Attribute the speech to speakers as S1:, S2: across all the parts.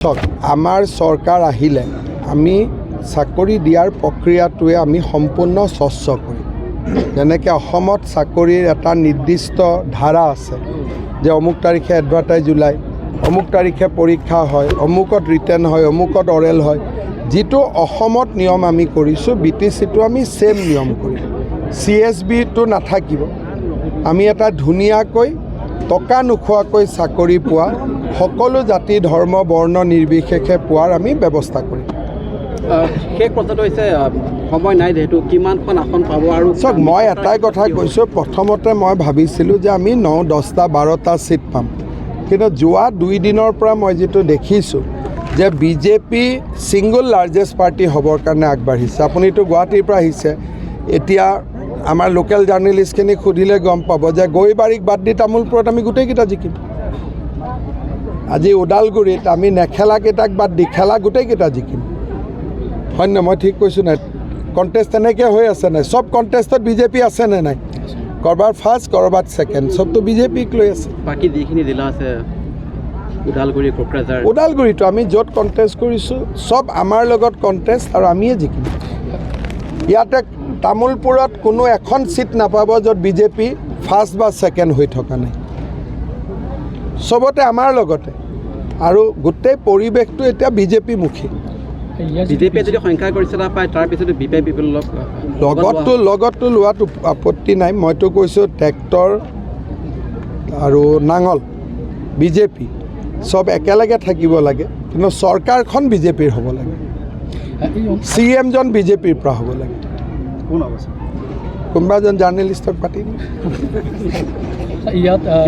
S1: আমাৰ চৰকাৰ আহিলে আমি চাকৰি দিয়াৰ প্ৰক্ৰিয়াটোৱে আমি সম্পূৰ্ণ স্বচ্ছ কৰিম। যেনেকৈ অসমত চাকৰিৰ এটা নিৰ্দিষ্ট ধাৰা আছে যে অমুক তাৰিখে এডভাৰটাইজ ওলায়, অমুক তাৰিখে পৰীক্ষা হয়, অমুকত ৰিটেন হয়, অমুকত অৰেল হয়। যিটো অসমত নিয়ম আমি কৰিছোঁ, BTCটো আমি ছেম নিয়ম কৰিম। CSBটো নাথাকিব। আমি এটা ধুনীয়াকৈ টকা নোখোৱাকৈ চাকৰি পোৱা, সকলো জাতি ধৰ্ম বৰ্ণ নিৰ্বিশেষে পোৱাৰ আমি ব্যৱস্থা কৰিম।
S2: শেষ কথাটো হৈছে সময় নাই যেহেতু কিমানখন আসন পাব আৰু
S1: চাওক, মই এটাই কথা কৈছোঁ, প্ৰথমতে মই ভাবিছিলোঁ যে আমি 9, 10টা 12টা ছিট পাম, কিন্তু যোৱা 2 দিনৰ পৰা মই যিটো দেখিছোঁ যে BJP ছিংগল লাৰ্জেষ্ট পাৰ্টি হ'বৰ কাৰণে আগবাঢ়িছে। আপুনিতো গুৱাহাটীৰ পৰা আহিছে, এতিয়া আমাৰ লোকেল জাৰ্নেলিষ্টখিনিক সুধিলে গম পাব যে গৈবাৰীক বাদ দি তামোলপুৰত আমি গোটেইকেইটা জিকিম। আজি ওদালগুৰিত আমি নেখেলাকেইটাক বাদ দি খেলা গোটেইকেইটা জিকিম। হয় নহয়? মই ঠিক কৈছোঁ নাই? কণ্টেষ্ট তেনেকৈ হৈ আছে নাই? চব কণ্টেষ্টত BJP আছে নে নাই? ক'ৰবাত ফাৰ্ষ্ট, ক'ৰবাত ছেকেণ্ড, চবতো BJPক লৈ আছে।
S2: বাকী যিখিনি জিলা আছে ওদালগুৰি, কোকৰাঝাৰ,
S1: ওদালগুৰিটো আমি য'ত কণ্টেষ্ট কৰিছোঁ চব আমাৰ লগত কণ্টেষ্ট আৰু আমিয়ে জিকিম। ইয়াতে তামোলপুৰত কোনো এখন ছিট নাপাব য'ত BJP ফাৰ্ষ্ট বা ছেকেণ্ড হৈ থকা নাই। চবতে আমাৰ লগতে, আৰু গোটেই পৰিৱেশটো এতিয়া BJP-মুখী।
S2: BJPয়ে যদি সংখ্যাগৰিষ্ঠতা পায় তাৰপিছতো
S1: লগততো লোৱাটো আপত্তি নাই। মইতো কৈছোঁ ট্ৰেক্টৰ আৰু নাঙল BJP চব একেলগে থাকিব লাগে, কিন্তু চৰকাৰখন BJPৰ হ'ব লাগে, CM-জন BJPৰ পৰা হ'ব লাগে। কোনোবা এজন জাৰ্নেলিষ্টক পাতি দিম।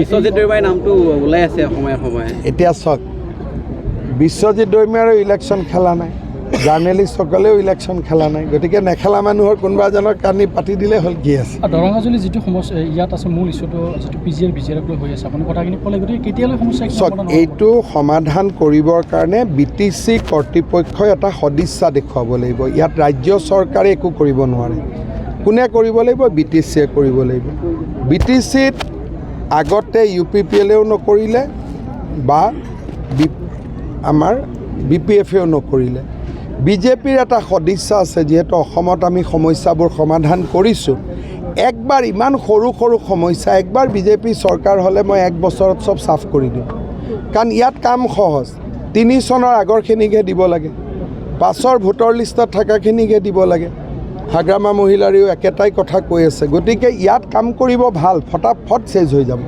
S2: বিশ্বজিৎ দৈমাৰীৰ নামটো ওলাই আছে সময়ে সময়ে।
S1: এতিয়া চাওক, বিশ্বজিৎ দৈমাৰীৰো ইলেকশ্যন খেলা নাই, জাৰ্নেলিষ্টসকলেও ইলেকশ্যন খেলা নাই, গতিকে নেখেলা মানুহৰ কোনোবা এজনক কানি পাতি দিলে হ'ল, কি আছে।
S3: দৰঙাজুলি যিটো সমস্যা ইয়াত আছে, মূল ইছ্যুটো যিটো PGR BJRক লৈ হৈ আছে, আপুনি কথাখিনি ক'লে, গতিকে কেতিয়ালৈ সমস্যা?
S1: চাওক, এইটো সমাধান কৰিবৰ কাৰণে BTC কৰ্তৃপক্ষই এটা সদিচ্ছা দেখুৱাব লাগিব। ইয়াত ৰাজ্য চৰকাৰে একো কৰিব নোৱাৰে। কোনে কৰিব লাগিব? BTCয়ে কৰিব লাগিব। BTCত আগতে UPPLও নকৰিলে বা আমাৰ BPF-এও নকৰিলে। BJPৰ এটা সদিচ্ছা আছে, যিহেতু অসমত আমি সমস্যাবোৰ সমাধান কৰিছোঁ। একবাৰ ইমান সৰু সৰু সমস্যা একবাৰ BJP চৰকাৰ হ'লে মই 1 বছৰত চব চাফ কৰি দিম। কাৰণ ইয়াত কাম সহজ। 3 চনৰ আগৰখিনিকহে দিব লাগে, পাছৰ ভোটৰ লিষ্টত থকাখিনিকহে দিব লাগে। হাগ্ৰামা মহিলাৰেও একেটাই কথা কৈ আছে, গতিকে ইয়াত কাম কৰিব ভাল, ফটাফট চেজ হৈ যাব।